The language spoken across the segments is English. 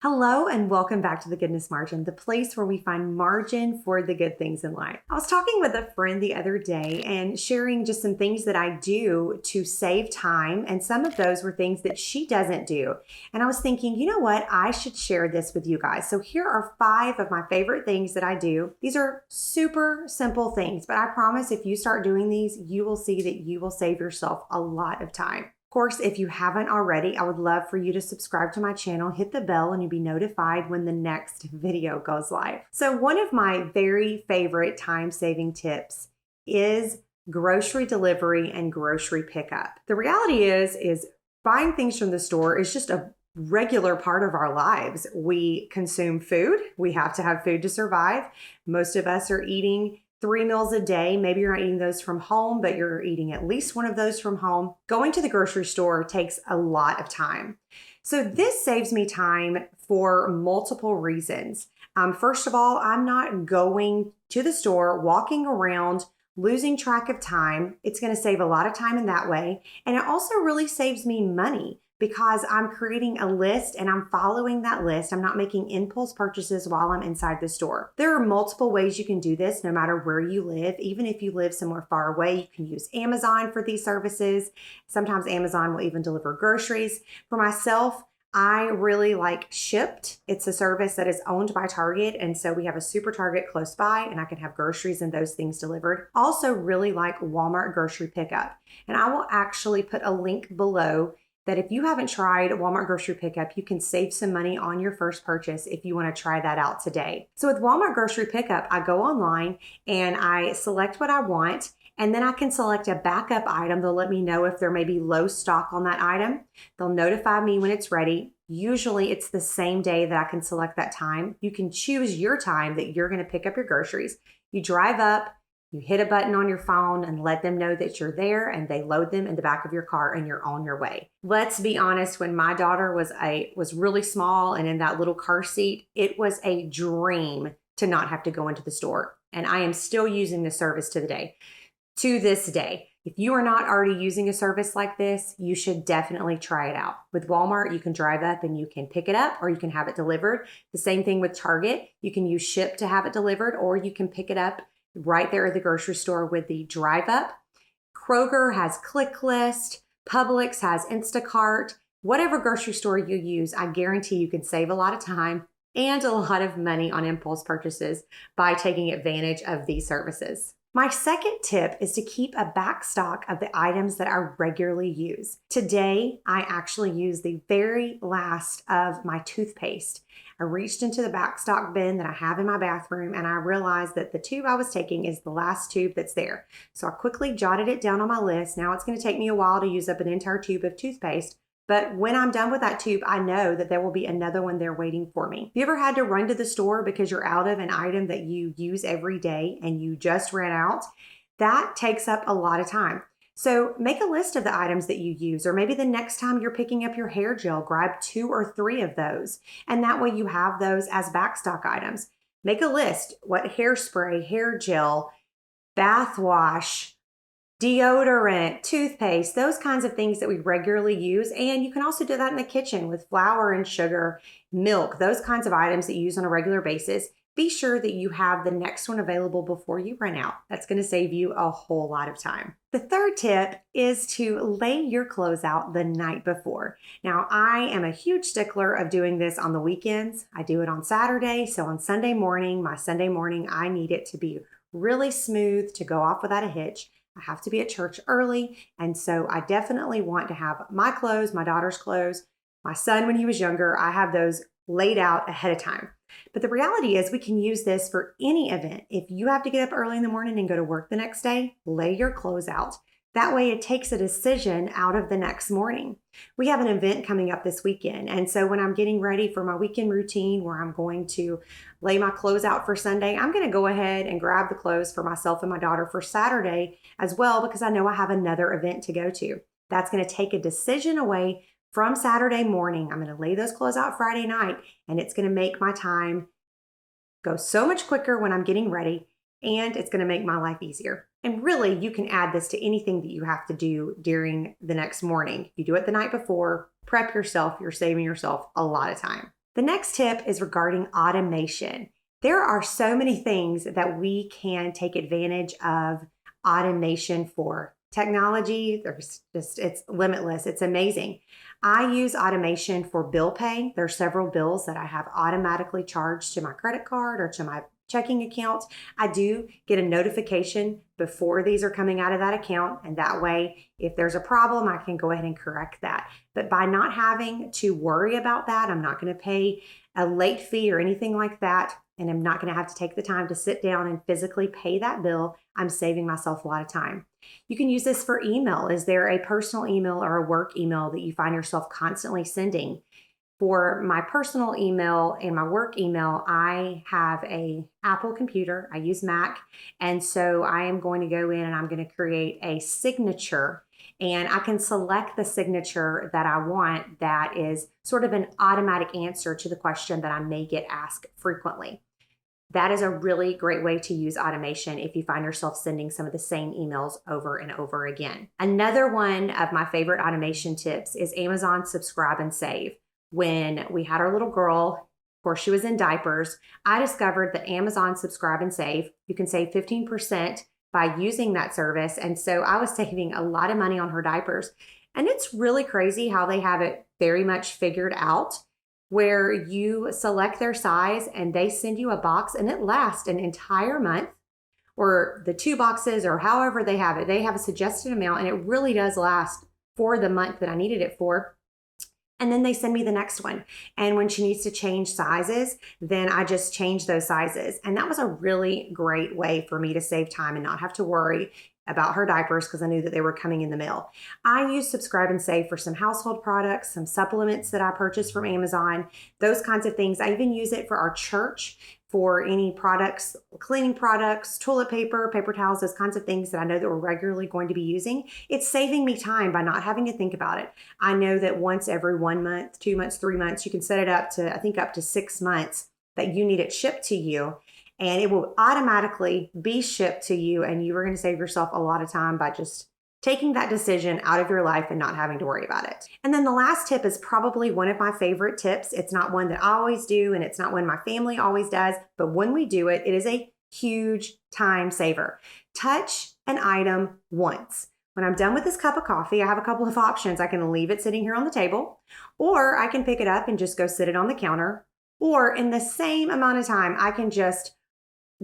Hello and welcome back to the Goodness Margin, the place where we find margin for the good things in life. I was talking with a friend the other day and sharing just some things that I do to save time, and some of those were things that she doesn't do. And I was thinking, you know what? I should share this with you guys. So here are 5 of my favorite things that I do. These are super simple things, but I promise if you start doing these, you will see that you will save yourself a lot of time. Of course, if you haven't already, I would love for you to subscribe to my channel, hit the bell, and you'll be notified when the next video goes live. So one of my very favorite time-saving tips is grocery delivery and grocery pickup. The reality is buying things from the store is just a regular part of our lives. We consume food. We have to have food to survive. Most of us are eating 3 meals a day. Maybe you're not eating those from home, but you're eating at least one of those from home. Going to the grocery store takes a lot of time. So this saves me time for multiple reasons. First of all, I'm not going to the store, walking around, losing track of time. It's going to save a lot of time in that way. And it also really saves me money because I'm creating a list and I'm following that list. I'm not making impulse purchases while I'm inside the store. There are multiple ways you can do this no matter where you live. Even if you live somewhere far away, you can use Amazon for these services. Sometimes Amazon will even deliver groceries. For myself, I really like Shipt. It's a service that is owned by Target, and so we have a super Target close by, and I can have groceries and those things delivered. Also really like Walmart grocery pickup, and I will actually put a link below that if you haven't tried Walmart grocery pickup, you can save some money on your first purchase if you want to try that out today. So with Walmart grocery pickup, I go online and I select what I want, and then I can select a backup item. They'll let me know if there may be low stock on that item. They'll notify me when it's ready. Usually it's the same day that I can select that time. You can choose your time that you're going to pick up your groceries. You drive up, you hit a button on your phone and let them know that you're there, and they load them in the back of your car and you're on your way. Let's be honest, when my daughter was really small and in that little car seat, it was a dream to not have to go into the store. And I am still using the service to this day. If you are not already using a service like this, you should definitely try it out. With Walmart, you can drive up and you can pick it up, or you can have it delivered. The same thing with Target. You can use Shipt to have it delivered, or you can pick it up right there at the grocery store with the drive up. Kroger has ClickList. Publix has Instacart. Whatever grocery store you use, I guarantee you can save a lot of time and a lot of money on impulse purchases by taking advantage of these services. My second tip is to keep a back stock of the items that I regularly use. Today, I actually used the very last of my toothpaste. I reached into the back stock bin that I have in my bathroom, and I realized that the tube I was taking is the last tube that's there. So I quickly jotted it down on my list. Now it's going to take me a while to use up an entire tube of toothpaste, but when I'm done with that tube, I know that there will be another one there waiting for me. Have you ever had to run to the store because you're out of an item that you use every day and you just ran out? That takes up a lot of time. So make a list of the items that you use, or maybe the next time you're picking up your hair gel, grab 2 or 3 of those. And that way you have those as backstock items. Make a list: what hairspray, hair gel, bath wash, deodorant, toothpaste, those kinds of things that we regularly use. And you can also do that in the kitchen with flour and sugar, milk, those kinds of items that you use on a regular basis. Be sure that you have the next one available before you run out. That's going to save you a whole lot of time. The third tip is to lay your clothes out the night before. Now, I am a huge stickler of doing this on the weekends. I do it on Saturday. So on Sunday morning, I need it to be really smooth, to go off without a hitch. I have to be at church early, and so I definitely want to have my clothes, my daughter's clothes, my son when he was younger. I have those laid out ahead of time. But the reality is we can use this for any event. If you have to get up early in the morning and go to work the next day, lay your clothes out. That way it takes a decision out of the next morning. We have an event coming up this weekend. And so when I'm getting ready for my weekend routine where I'm going to lay my clothes out for Sunday, I'm going to go ahead and grab the clothes for myself and my daughter for Saturday as well, because I know I have another event to go to. That's going to take a decision away from Saturday morning. I'm going to lay those clothes out Friday night, and it's going to make my time go so much quicker when I'm getting ready, and it's going to make my life easier. And really, you can add this to anything that you have to do during the next morning. You do it the night before, prep yourself, you're saving yourself a lot of time. The next tip is regarding automation. There are so many things that we can take advantage of automation for. Technology, it's limitless. It's amazing. I use automation for bill pay. There are several bills that I have automatically charged to my credit card or to my checking account. I do get a notification before these are coming out of that account, and that way, if there's a problem, I can go ahead and correct that. But by not having to worry about that, I'm not going to pay a late fee or anything like that, and I'm not going to have to take the time to sit down and physically pay that bill. I'm saving myself a lot of time. You can use this for email. Is there a personal email or a work email that you find yourself constantly sending? For my personal email and my work email, I have a Apple computer. I use Mac. And so I am going to go in and I'm going to create a signature, and I can select the signature that I want that is sort of an automatic answer to the question that I may get asked frequently. That is a really great way to use automation if you find yourself sending some of the same emails over and over again. Another one of my favorite automation tips is Amazon Subscribe and Save. When we had our little girl, of course, she was in diapers, I discovered that Amazon Subscribe and Save, you can save 15% by using that service. And so I was saving a lot of money on her diapers. And it's really crazy how they have it very much figured out, where you select their size and they send you a box and it lasts an entire month, or the 2 boxes, or however they have it. They have a suggested amount and it really does last for the month that I needed it for. And then they send me the next one. And when she needs to change sizes, then I just change those sizes. And that was a really great way for me to save time and not have to worry about her diapers because I knew that they were coming in the mail. I use Subscribe and Save for some household products, some supplements that I purchased from Amazon, those kinds of things. I even use it for our church for any products, cleaning products, toilet paper, paper towels, those kinds of things that I know that we're regularly going to be using. It's saving me time by not having to think about it. I know that once every 1 month, 2 months, 3 months, you can set it up to, I think, up to 6 months that you need it shipped to you. And it will automatically be shipped to you, and you are going to save yourself a lot of time by just taking that decision out of your life and not having to worry about it. And then the last tip is probably one of my favorite tips. It's not one that I always do, and it's not one my family always does, but when we do it, it is a huge time saver. Touch an item once. When I'm done with this cup of coffee, I have a couple of options. I can leave it sitting here on the table, or I can pick it up and just go sit it on the counter, or in the same amount of time, I can just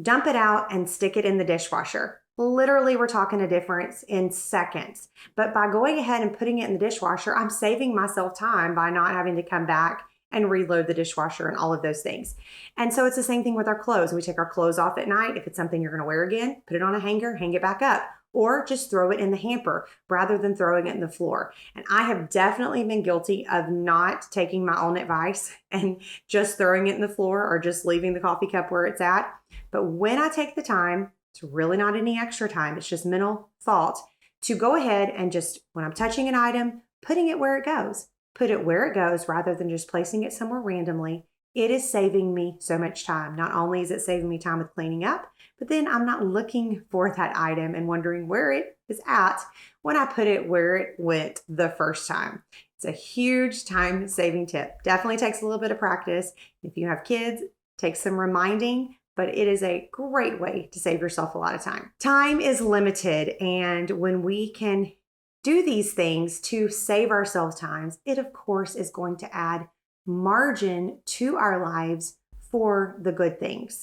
dump it out and stick it in the dishwasher. Literally, we're talking a difference in seconds. But by going ahead and putting it in the dishwasher, I'm saving myself time by not having to come back and reload the dishwasher and all of those things. And so it's the same thing with our clothes. We take our clothes off at night. If it's something you're going to wear again, put it on a hanger, hang it back up, or just throw it in the hamper rather than throwing it in the floor. And I have definitely been guilty of not taking my own advice and just throwing it in the floor or just leaving the coffee cup where it's at. But when I take the time, it's really not any extra time, it's just mental thought, to go ahead and just, when I'm touching an item, putting it where it goes. Put it where it goes rather than just placing it somewhere randomly. It is saving me so much time. Not only is it saving me time with cleaning up, but then I'm not looking for that item and wondering where it is at when I put it where it went the first time. It's a huge time saving tip. Definitely takes a little bit of practice. If you have kids, take some reminding, but it is a great way to save yourself a lot of time. Time is limited, and when we can do these things to save ourselves time, it of course is going to add margin to our lives for the good things.